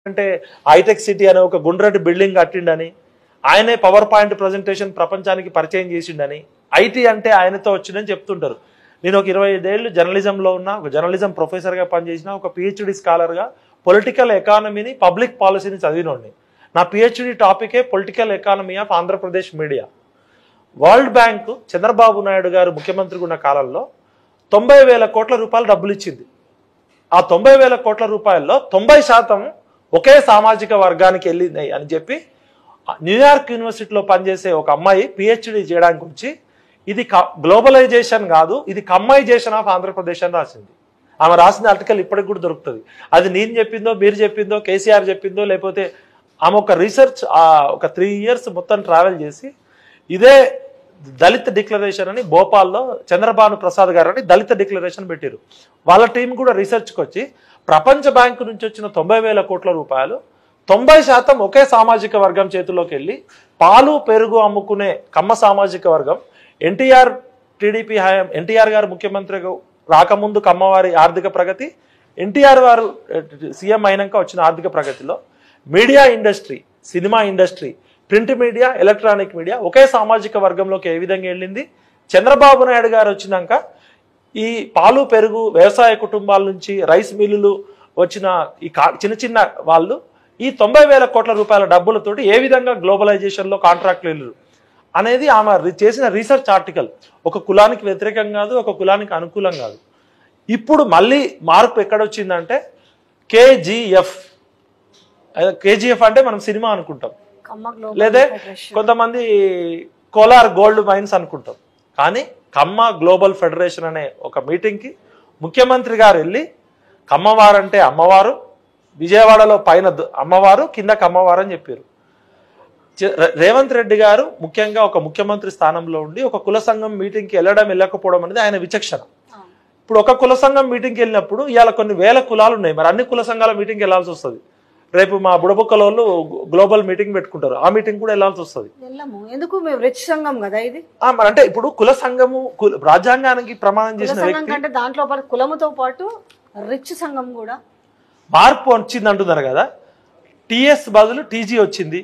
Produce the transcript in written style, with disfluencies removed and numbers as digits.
అంటే hitech city అనే ఒక గుండ్రటి బిల్డింగ్ కట్టిండని, ఆయనే పవర్ పాయింట్ ప్రజెంటేషన్ ప్రపంచానికి పరిచయం చేసిండని, ఐటీ అంటే ఆయనతో వచ్చిందని చెప్తుంటారు. నేను ఒక 25 ఏళ్ళు జర్నలిజంలో ఉన్న, ఒక జర్నలిజం ప్రొఫెసర్గా పనిచేసిన, ఒక పిహెచ్డి స్కాలర్గా పొలిటికల్ ఎకానమీని, పబ్లిక్ పాలసీని చదివినోడిని. నా పిహెచ్డి టాపికే political economy of Andhra Pradesh media. World bank Chandrababu Naidu గారు ముఖ్యమంత్రిగా ఉన్న కాలంలో 90,000 కోట్ల రూపాయలు డబ్బులు ఇచ్చింది. ఆ 90,000 కోట్ల రూపాయల్లో 90% ఒకే సామాజిక వర్గానికి వెళ్ళినాయి అని చెప్పి న్యూయార్క్ యూనివర్సిటీలో పనిచేసే ఒక అమ్మాయి పిహెచ్డి చేయడానికి వచ్చి, ఇది గ్లోబలైజేషన్ కాదు, ఇది కమ్మైజేషన్ ఆఫ్ ఆంధ్రప్రదేశ్ అని రాసింది. ఆమె రాసిన ఆర్టికల్ ఇప్పటికి కూడా దొరుకుతుంది. అది నేను చెప్పిందో, మీరు చెప్పిందో, కేసీఆర్ చెప్పిందో, లేకపోతే ఆమె ఒక రీసెర్చ్ ఒక 3 years మొత్తం ట్రావెల్ చేసి ఇదే దళిత డిక్లరేషన్ అని భోపాల్లో చంద్రబాను ప్రసాద్ గారు అని దళిత డిక్లరేషన్ పెట్టారు. వాళ్ళ టీం కూడా రీసెర్చ్కి వచ్చి ప్రపంచ బ్యాంకు నుంచి వచ్చిన 90,000 కోట్ల రూపాయలు 90% ఒకే సామాజిక వర్గం చేతుల్లోకి వెళ్ళి పాలు పెరుగు అమ్ముకునే కమ్మ సామాజిక వర్గం, టీడీపీ హయాం ఎన్టీఆర్ గారు ముఖ్యమంత్రిగా రాకముందు కమ్మవారి ఆర్థిక ప్రగతి, ఎన్టీఆర్ వారు సీఎం అయినాక వచ్చిన ఆర్థిక ప్రగతిలో media industry, cinema industry, print media, electronic media ఒకే సామాజిక వర్గంలోకి ఏ విధంగా వెళ్ళింది. చంద్రబాబు నాయుడు గారు వచ్చినాక ఈ పాలు పెరుగు వ్యవసాయ కుటుంబాల నుంచి రైస్ మిల్లులు వచ్చిన ఈ చిన్న చిన్న వాళ్ళు ఈ 90,000 కోట్ల రూపాయల డబ్బులతోటి ఏ విధంగా గ్లోబలైజేషన్లో కాంట్రాక్ట్లు వెళ్ళరు అనేది ఆమె చేసిన రీసెర్చ్ ఆర్టికల్. ఒక కులానికి వ్యతిరేకం కాదు, ఒక కులానికి అనుకూలం కాదు. ఇప్పుడు మళ్ళీ మార్పు ఎక్కడొచ్చిందంటే కేజీఎఫ్ అంటే మనం సినిమా అనుకుంటాం, లేదా కొంతమంది కోలార్ గోల్డ్ మైన్స్ అనుకుంటాం. కానీ కమ్మ గ్లోబల్ ఫెడరేషన్ అనే ఒక మీటింగ్కి ముఖ్యమంత్రి గారు వెళ్ళి కమ్మవారు అంటే అమ్మవారు, విజయవాడలో పైన అమ్మవారు, కింద కమ్మవారు అని చెప్పారు. రేవంత్ రెడ్డి గారు ముఖ్యంగా ఒక ముఖ్యమంత్రి స్థానంలో ఉండి ఒక కుల సంఘం మీటింగ్కి వెళ్ళకపోవడం అనేది ఆయన విచక్షణ. ఇప్పుడు ఒక కుల సంఘం మీటింగ్కి వెళ్ళినప్పుడు ఇవాళ కొన్ని వేల కులాలు ఉన్నాయి, మరి అన్ని కుల సంఘాల మీటింగ్కి వెళ్ళాల్సి వస్తుంది. రేపు మా బుడబుక్కల వాళ్ళు గ్లోబల్ మీటింగ్ పెట్టుకుంటారు, ఆ మీటింగ్ కూడా వెళ్ళాల్సి వస్తుంది. ఎందుకు రిచ్ సంఘం కదా ఇది. అంటే ఇప్పుడు కుల సంఘము రాజ్యాంగానికి ప్రమాణం చేసిన వ్యక్తి, దాంట్లో కులముతో పాటు రిచ్ సంఘం కూడా మార్పు వచ్చింది అంటున్నారు కదా. టిఎస్ బదులు టీజీ వచ్చింది.